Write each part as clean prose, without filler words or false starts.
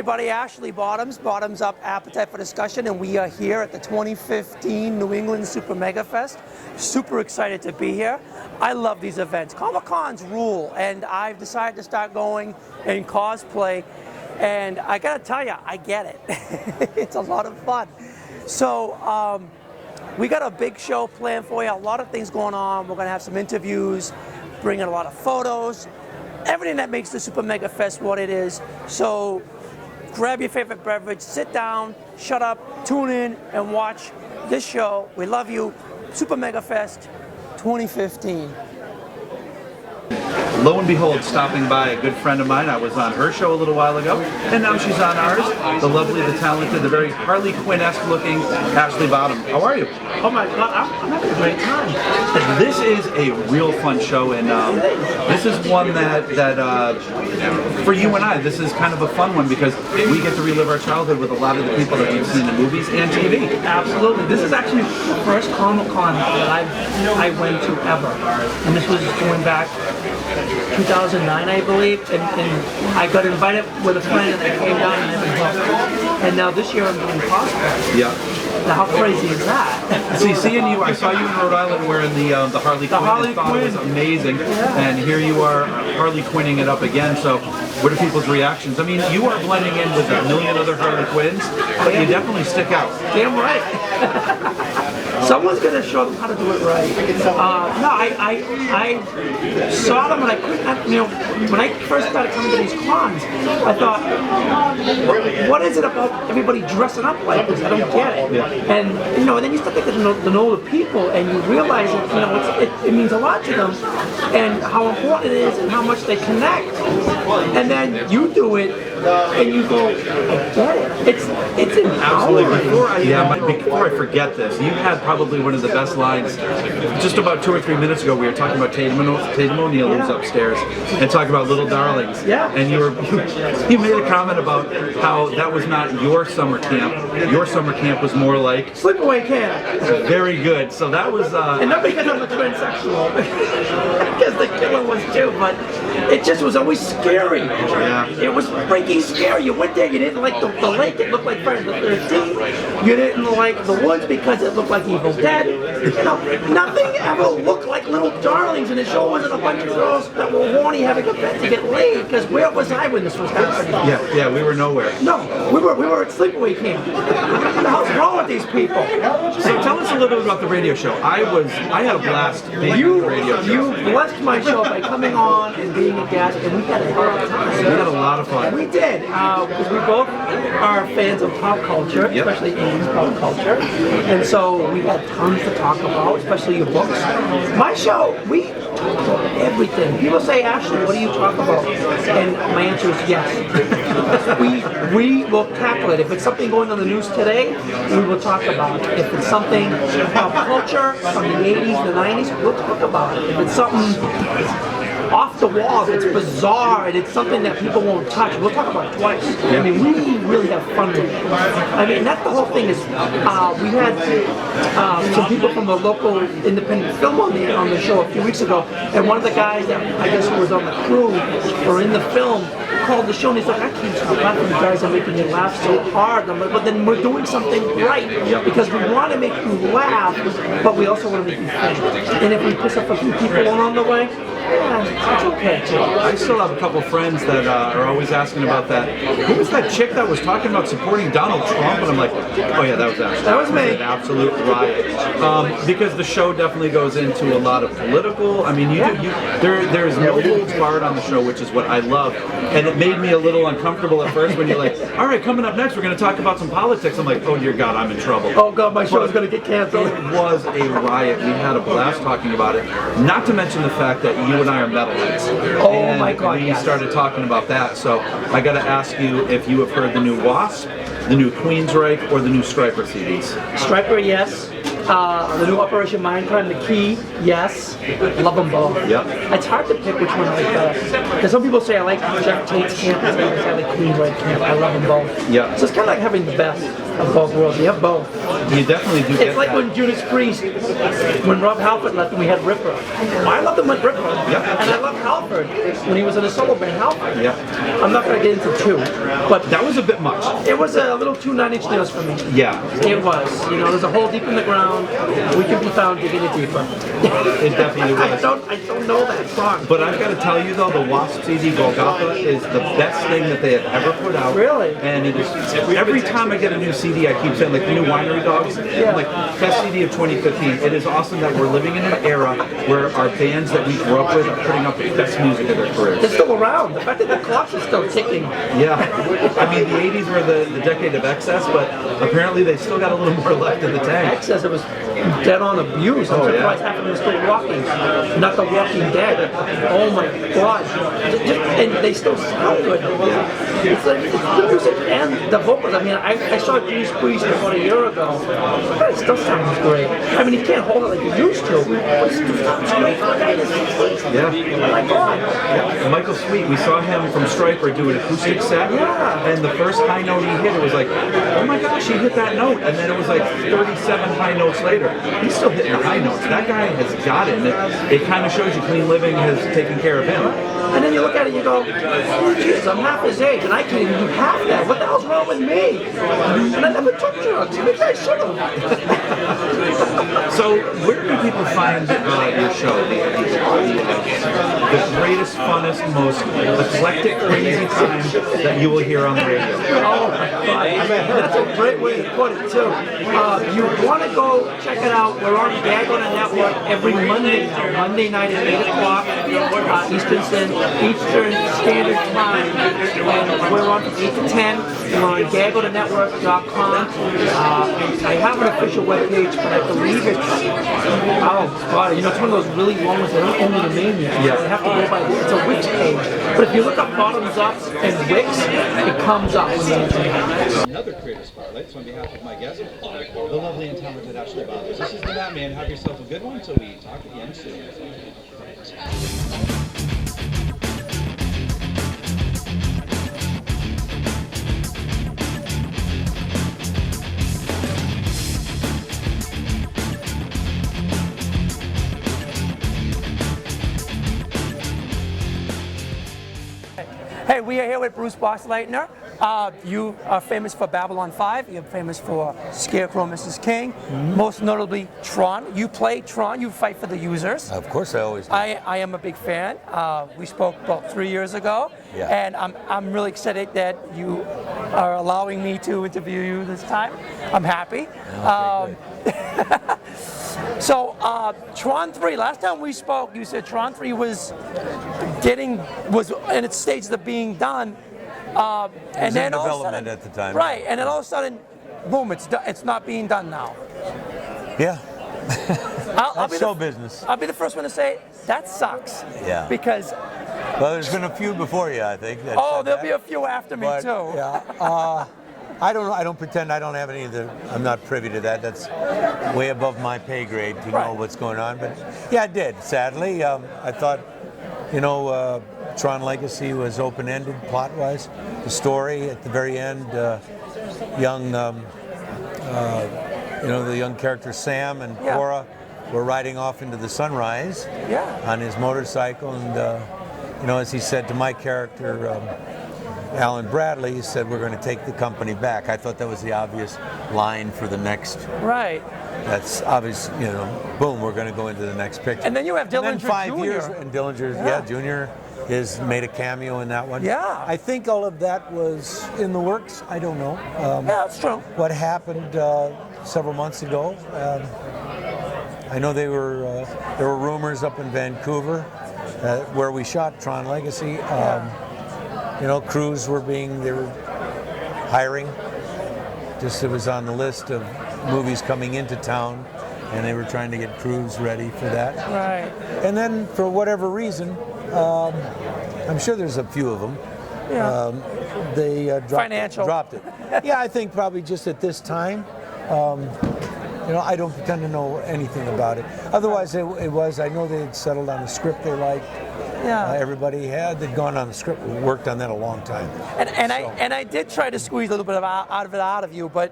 everybody, Ashley Bottoms Up Appetite for Discussion, and we are here at the 2015 New England Super Megafest. Super excited to be here. I love these events. Comic-Cons rule, and I've decided to start going in cosplay, and I gotta tell you, I get it. It's a lot of fun. So we got a big show planned for you, a lot of things going on. We're gonna have some interviews, bring in a lot of photos, everything that makes the Super Mega Fest what it is. So grab your favorite beverage, sit down, shut up, tune in, and watch this show. We love you. Super Mega Fest 2015. Lo and behold, stopping by a good friend of mine. I was on her show a little while ago, and now she's on ours. The lovely, the talented, the very Harley Quinn-esque looking Ashley Bottoms. How are you? Oh my God, I'm having a great time. This is a real fun show, and this is one that for you and I, this is kind of a fun one because we get to relive our childhood with a lot of the people that we've seen in movies and TV. Absolutely. This is actually the first Comic-Con that I went to ever, and this was going back 2009, I believe, and I got invited with a friend and I came down and everything. And now this year I'm doing cosplay. Yeah. Now how crazy is that? See, seeing you, I saw you in Rhode Island wearing the Harley Quinn. Harley I thought it was amazing. Yeah. And here you are Harley Quinning it up again. So what are people's reactions? I mean, you are blending in with a million other Harley Quinns, but you definitely stick out. Damn right. Someone's going to show them how to do it right. No, I saw them and I couldn't, when I first started coming to these cons, I thought, what is it about everybody dressing up like this? I don't get it. Yeah. And then you start getting to know the people, and you realize that it means a lot to them, and how important it is, and how much they connect. And then you do it, and you go, I get it. It's empowering. Before I forget this, you had probably one of the best lines. Just about 2 or 3 minutes ago, we were talking about Tatum O'Neal, who's upstairs, and talking about Little Darlings. Yeah. And you made a comment about how that was not your summer camp. Your summer camp was more like sleepaway camp. Very good. So that was. And not because I'm a transsexual, because the killer was too, but it just was always scary. Yeah. It was freaking scary. You went there, you didn't like the lake, it looked like Friday the 13th. You didn't like the woods because it looked like Evil Dead. Nothing ever looked like Little Darlings, and the show wasn't a bunch of girls that were horny having a bet to get laid, because where was I when this was happening? Yeah, we were nowhere. No, we were at sleepaway camp. What the hell's wrong with these people? So tell us a little bit about the radio show. I had a blast being on the radio show. You blessed my show by coming on and being a guest, and we had a hell of a time. We had a lot of fun. We did, because we both are fans of pop culture, especially 80s pop culture, and so we had tons to talk about, especially your books. My show, we talk about everything. People say, Ashley, what do you talk about? And my answer is yes. we will tackle it. If it's something going on the news today, we will talk about it. If it's something pop culture from the 80s, the 90s, we'll talk about it. If it's something off the wall, it's bizarre, and it's something that people won't touch, we'll talk about it twice. Yeah. I mean, we really have fun with it. I mean, that's the whole thing is, we had some people from a local independent film on the show a few weeks ago, and one of the guys that I guess was on the crew or in the film called the show, and he's like, I can't stop laughing. You guys are making me laugh so hard. And I'm like, but then we're doing something right, because we want to make you laugh, but we also want to make you think. And if we piss off a few people along the way, yeah, it's okay too. I still have a couple friends that are always asking about that. Who was that chick that was talking about supporting Donald Trump? And I'm like, oh yeah, that was Ashley. That was me. An absolute riot. Because the show definitely goes into a lot of political. I mean, there's no holds barred on the show, which is what I love. And it made me a little uncomfortable at first when you're like, all right, coming up next, we're going to talk about some politics. I'm like, oh dear God, I'm in trouble. Oh God, my show is going to get canceled. It was a riot. We had a blast talking about it. Not to mention the fact that you and I are metalheads. Oh and my God, we started talking about that. So I got to ask you if you have heard the new Wasp, the new Queensryche, or the new Stryper CDs. Stryper, yes. The new Operation Mindcrime, the Key, yes. Love them both. Yep. It's hard to pick which one I like better. Because some people say I like Jeff Tate's camp, and some people say I like Queensryche camp. I love them both. Yeah. So it's kind of like having the best. of both worlds. You have both. You definitely do get It's like that. when Judas Priest, when Rob Halford left, we had Ripper. I loved him with Ripper, and I loved Halford when he was in a solo band. Halford. Yeah. I'm not going to get into two, but That was a bit much. it was a little too 9 Inch Nails for me. Yeah. It was. You know, there's a hole deep in the ground. We can be found digging it deeper. It definitely was. I don't know that song. But I've got to tell you though, the Wasp CD Golgotha is the best thing that they have ever put out. Really? And it is every time I get a new CD, I keep saying like the new Winery Dogs, I'm like best CD of 2015. It is awesome that we're living in an era where our bands that we grew up with are putting out the best music of their careers. They're still around. The fact that the clock is still ticking. Yeah, I mean the 80s were the decade of excess, but apparently they still got a little more left in the tank. Excess, it was dead on abuse. I'm surprised half of them are still walking. Not the Walking Dead. Oh my God. And they still sound good. It's like it's the music and the vocals. I mean, I saw Judas Priest about a year ago. It still sounds great. I mean, he can't hold it like he used to. But it still sounds great for a guy in his 60s. Yeah. Oh my God. Michael Sweet, we saw him from Stryper do an acoustic set, and the first high note he hit, it was like, oh my gosh, he hit that note, and then it was like 37 high notes later. He's still hitting the high notes. That guy has got it, and it kind of shows you Clean Living has taken care of him. And then you look at it and you go, oh geez, I'm half his age and I can't even do half that. What the hell's wrong with me? And I never took drugs. Maybe I should have. So where can people find your show? The greatest, funnest, most eclectic, crazy time that you will hear on the radio. Oh my God. That's a great way to put it too. You want to go check it out. We're on Gag on the Network every Monday night at 8 o'clock Eastern Standard Time. And we're on from 8 to 10. We're on gagonetwork.com. I have an official webpage, but I believe it's, oh God, you know, it's one of those really long ones. I don't own the name yet. Yeah. I have to go by, it's a Wix page. But if you look up Bottoms Up and Wix, it comes up on the internet. Another creator spotlight. So on behalf of my guest, the lovely and talented Ashley Bowers. This is the Batman. Have yourself a good one until we talk again soon. Hey, we are here with Bruce Boxleitner. You are famous for Babylon 5. You're famous for Scarecrow, Mrs. King. Most notably, Tron. You play Tron. You fight for the users. Of course, I always do. I am a big fan. We spoke about 3 years ago, and I'm really excited that you are allowing me to interview you this time. I'm happy. So, Tron 3. Last time we spoke, you said Tron 3 was in its stages of being done. And then in all of a development sudden, at the time. right? And then all of a sudden, boom! It's not being done now. Yeah. I'll That's show business. I'll be the first one to say that sucks. Yeah. Because Well, there's been a few before you, I think. that oh, said there'll that. be a few after me But, too. Yeah. I don't pretend I don't have any of the. I'm not privy to that. That's way above my pay grade to know what's going on. But yeah, I did. Sadly, I thought, Tron Legacy was open-ended plot-wise. The story at the very end, young, the young character Sam and Cora were riding off into the sunrise on his motorcycle, and as he said to my character. Alan Bradley, he said, we're going to take the company back. I thought that was the obvious line for the next. Right. That's obvious, boom, we're going to go into the next picture. And then you have Dillinger and then 5 Jr. years, and Dillinger, Jr. has made a cameo in that one. Yeah. I think all of that was in the works. I don't know. Yeah, that's true. What happened several months ago, I know there were rumors up in Vancouver where we shot Tron Legacy. Crews they were hiring. Just it was on the list of movies coming into town, and they were trying to get crews ready for that. Right. And then, for whatever reason, I'm sure there's a few of them. Yeah. They dropped it. Yeah, I think probably just at this time. I don't pretend to know anything about it. Otherwise, it was. I know they had settled on a script they liked. Yeah. Everybody they'd gone on the script, worked on that a long time. And I did try to squeeze a little bit out of you, but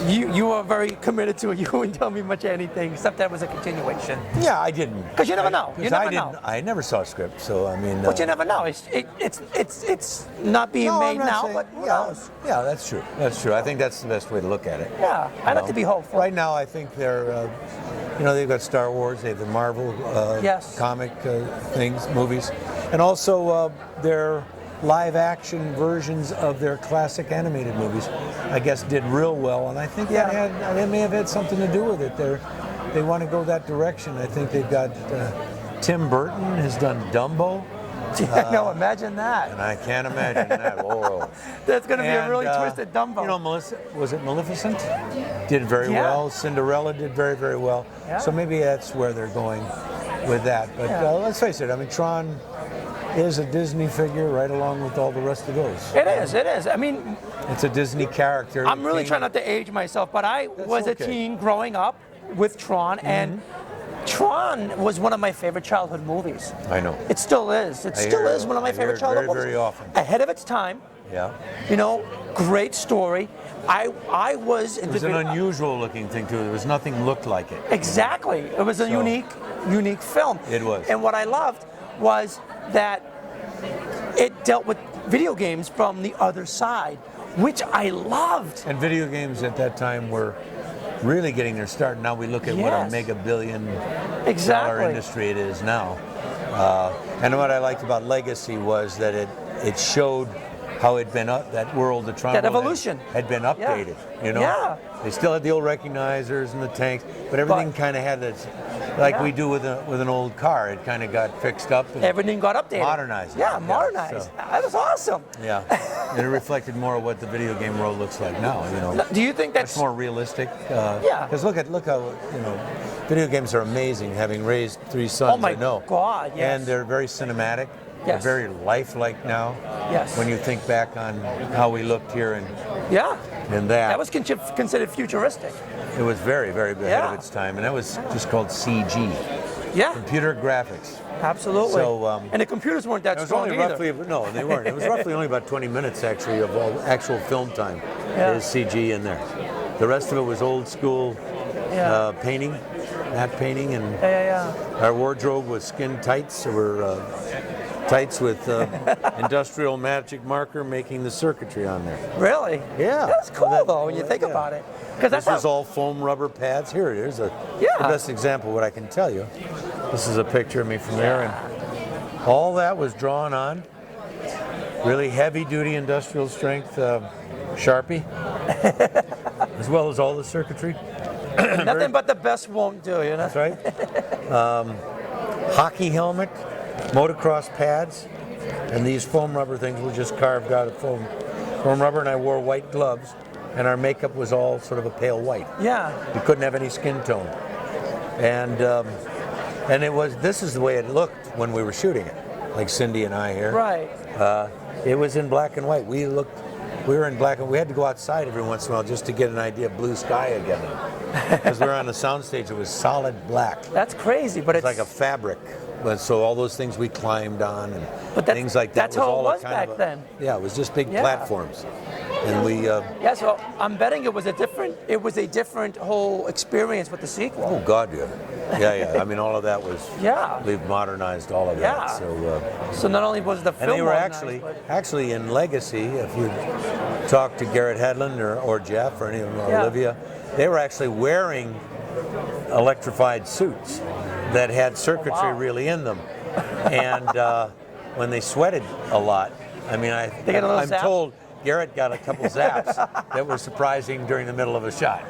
you were very committed to it. You wouldn't tell me much of anything except that it was a continuation. Yeah, I didn't. Because you never know. You never know. I never saw a script, so I mean. But you never know. It's not being no, made I'm not now, saying- but who yeah, knows? yeah, that's true. That's true. I think that's the best way to look at it. Yeah, I like to be hopeful. Right now, I think they're, they've got Star Wars, they have the Marvel Yes. comic things, movies, and also their live-action versions of their classic animated movies, I guess, did real well, and I think that may have had something to do with it. They want to go that direction. I think they've got Tim Burton has done Dumbo. No, imagine that. And I can't imagine that. Whoa. That's going to be a really twisted Dumbo. You know, was it Maleficent? Did very well. Cinderella did very, very well. Yeah. So maybe that's where they're going with that. But let's face it, I mean, Tron is a Disney figure right along with all the rest of those. It is. I mean, It's a Disney character. I'm really trying not to age myself, but I was a teen growing up with Tron, and Tron was one of my favorite childhood movies. I know. It still is. It still is one of my favorite childhood movies. Very often. Ahead of its time. Yeah. You know, great story. I was. It was an unusual looking thing too. There was nothing looked like it. Exactly. It was a unique film. It was. And what I loved was that it dealt with video games from the other side, which I loved. And video games at that time were really getting their start. Now we look at what a mega billion dollar industry it is now. And what I liked about Legacy was that it showed how it'd been that world, the Tron that world evolution had been updated. You know, they still had the old recognizers and the tanks, but everything kind of had this, like we do with an old car. It kind of got fixed up. And everything got updated. Modernized. Yeah, modernized. So. That was awesome. Yeah, and it reflected more of what the video game world looks like now. You know, do you think that's much more realistic? Because look how video games are amazing. Having raised 3 sons, oh my I know. God, yes. And they're very cinematic. Yes. They're very lifelike now. Yes. When you think back on how we looked here and that was considered futuristic. It was very, very ahead of its time, and that was just called CG. Yeah. Computer graphics. Absolutely. So, and the computers weren't that strong either. No, they weren't. It was roughly only about 20 minutes actually of all actual film time. There's CG in there. The rest of it was old school painting, matte painting, and our wardrobe was skin tights. There were tights with industrial magic marker making the circuitry on there. Really? Yeah. That's cool though when you think about it. Because this was all foam rubber pads. Here it is. The best example of what I can tell you. This is a picture of me from there, and all that was drawn on really heavy duty industrial strength Sharpie, as well as all the circuitry. Nothing but the best won't do, you know? That's right. Hockey helmet, motocross pads, and these foam rubber things were just carved out of foam rubber, and I wore white gloves, and our makeup was all sort of a pale white. Yeah. We couldn't have any skin tone. And it was, this is the way it looked when we were shooting it, like Cindy and I here. Right. It was in black and white. We were in black and we had to go outside every once in a while just to get an idea of blue sky again. Because we were on the soundstage, it was solid black. That's crazy, but it's like a fabric. But so all those things we climbed on and things like that. That's was how all it was kind back of then. Yeah, it was just big platforms. And we so I'm betting it was a different whole experience with the sequel. Oh God, yeah. I mean, all of that was we've modernized all of that. So not only was the film and they were actually in Legacy. If you talk to Garrett Hedlund or Jeff or any of them, or Olivia, they were actually wearing electrified suits that had circuitry really in them, and when they sweated a lot, I mean, I'm told Garrett got a couple zaps that were surprising during the middle of a shot.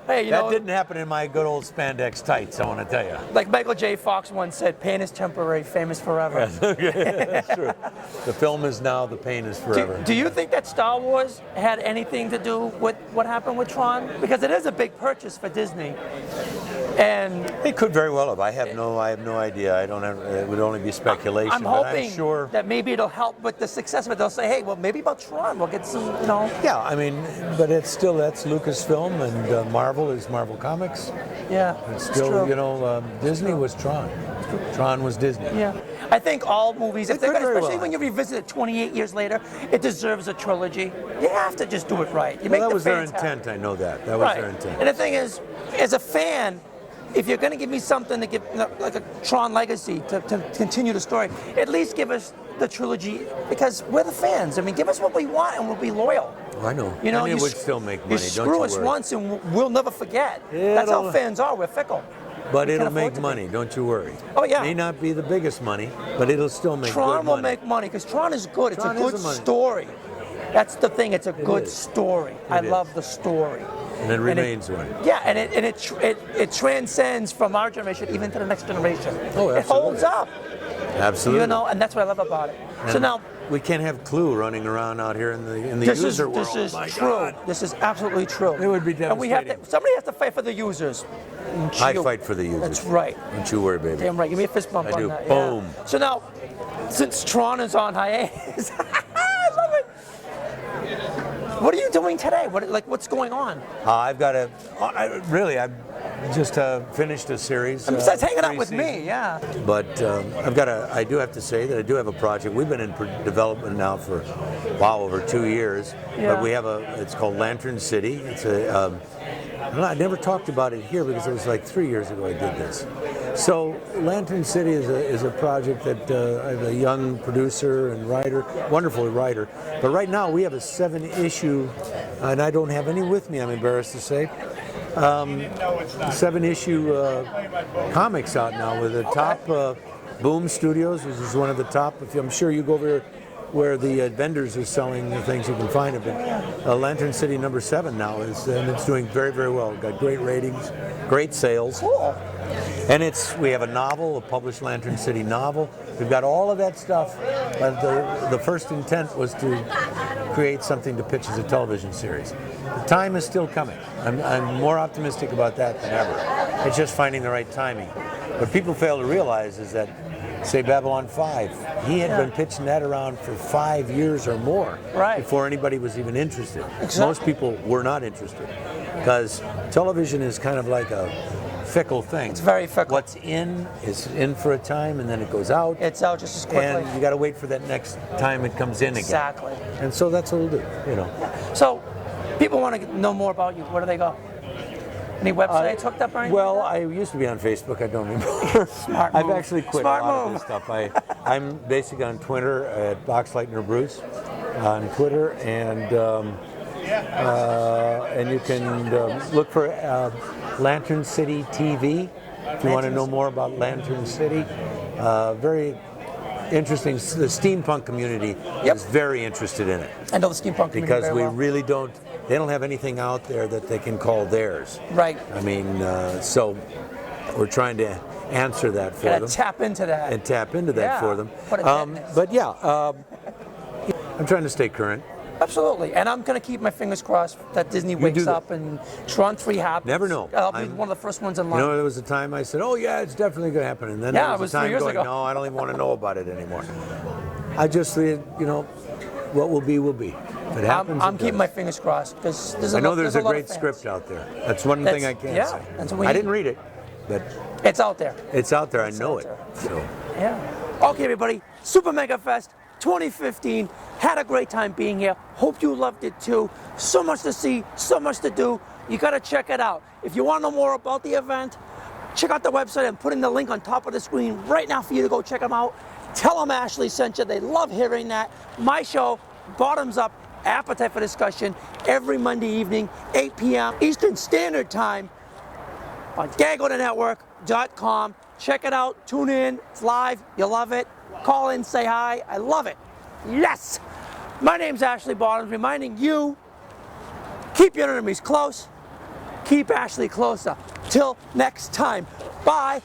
That didn't happen in my good old spandex tights, I want to tell you. Like Michael J. Fox once said, pain is temporary, fame is forever. That's true. The film is now, the pain is forever. Do you think that Star Wars had anything to do with what happened with Tron? Because it is a big purchase for Disney. And it could very well have. I have no idea. I don't have. It would only be speculation. I'm hoping I'm sure that maybe it'll help with the success of it. They'll say, hey, well, maybe about Tron, we'll get some, Yeah, I mean, but that's Lucasfilm, and Marvel is Marvel Comics. Yeah, it's still, Disney was Tron. Tron was Disney. Yeah. I think all movies, It could very especially well when you revisit it 28 years later, it deserves a trilogy. You have to just do it right. You Well, make that the was their fans happy. intent. I know that. That was Right. their intent. And the thing is, as a fan, if you're going to give me something to give, like a Tron Legacy to continue the story, at least give us the trilogy, because we're the fans. I mean, give us what we want and we'll be loyal. I know. You know, and it you would s- still make You money. screw Don't you us worry. once and we'll never forget. That's how It'll- fans are. We're fickle. But We can it'll afford make to be. money. Don't you worry. Oh, yeah. May not be the biggest money, but it'll still make Tron good will money. make money because Tron is good. It's Tron a is good a money. story. That's the thing. It's a good is. story. I is. love the story. And it remains one. Yeah, and it transcends from our generation even to the next generation. Oh, it holds up. Absolutely. You know, and that's what I love about it. So And now, we can't have Clue running around out here in the this user world. this is My true. God. This is absolutely true. It would be And we have to. devastating. Somebody has to fight for the users. I You. fight for the users. That's right. Don't you worry, baby. Damn right. Give me a fist bump I on do. that. Boom. Yeah. So now, since Tron is on hiatus, I love it. What are you doing today? What's going on? I've got a. I just finished a series. Besides hanging out with 3 me, seasons. yeah. But I've got a. I do have to say that I do have a project. We've been in development now for, wow, over 2 years. Yeah. But we have a. It's called Lantern City. It's a. I never talked about it here because it was like 3 years ago I did this. So Lantern City is a project that I have a young producer and writer, wonderful writer. But right now we have a 7-issue, and I don't have any with me, I'm embarrassed to say. 7-issue comics out now with the top Boom Studios, which is one of the top. I'm sure you go over there where the vendors are selling the things, you can find it. But Lantern City #7 now is, and it's doing very, very well. Got great ratings, great sales. Cool. And we have a novel, a published Lantern City novel. We've got all of that stuff. But the first intent was to create something to pitch as a television series. The time is still coming. I'm more optimistic about that than ever. It's just finding the right timing. What people fail to realize is that, say, Babylon 5, he had been pitching that around for 5 years or more before anybody was even interested. Exactly. Most people were not interested because television is kind of like a fickle thing. It's very fickle. What's in is in for a time and then it goes out. It's out just as quickly. And you got to wait for that next time it comes in again. Exactly. And so that's what we'll do, you know. So, people want to know more about you. Where do they go? Any websites hooked up or anything? Well, like I used to be on Facebook. I don't anymore. Smart I've move. actually quit Smart a lot move. of this stuff. I'm basically on Twitter at Boxleitner Bruce on Twitter, and you can look for Lantern City TV if you want to know more about Lantern City. Very interesting. The steampunk community is very interested in it. I know the steampunk community Because very we well. really don't, they don't have anything out there that they can call theirs. Right. I mean, so we're trying to answer that for Gotta them. tap into that. And tap into that Yeah. for them. Put a deadness. But yeah, I'm trying to stay current. Absolutely. And I'm going to keep my fingers crossed that Disney do wakes that. up and Tron 3 happens. Never know. I'll be I'm- one of the first ones in You line. know, there was a time I said, oh yeah, it's definitely going to happen. And then Yeah, there it was a 3 time years going, ago. no, I don't even want to know about it anymore. I just, you know, what will be, will be. If it happens, I'm it keeping does. my fingers crossed because there's a I know lot- there's a a lot great of fans. script out there. That's one thing I can yeah, say. that's what we I need. didn't read it, but It's out there. it's out there. I know out it. there. So. Yeah. Okay, everybody. Super Mega Fest 2015. Had a great time being here. Hope you loved it too. So much to see, so much to do. You got to check it out. If you want to know more about the event, check out the website. I'm putting the link on top of the screen right now for you to go check them out. Tell them Ashley sent you. They love hearing that. My show, Bottoms Up, Appetite for Discussion, every Monday evening, 8 p.m. Eastern Standard Time on GagOTheNetwork.com. Check it out. Tune in. It's live. You'll love it. Call in, say hi. I love it. Yes. My name's Ashley Bottoms, reminding you, keep your enemies close. Keep Ashley closer. Till next time. Bye.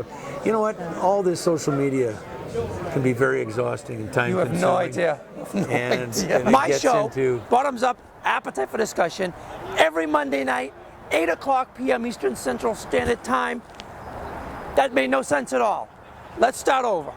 stuff. You know what? All this social media can be very exhausting and time You have consuming. no idea. No And idea. it My gets show, into- Bottoms Up, Appetite for Discussion, every Monday night, 8 o'clock p.m. Eastern Central Standard Time. That made no sense at all. Let's start over.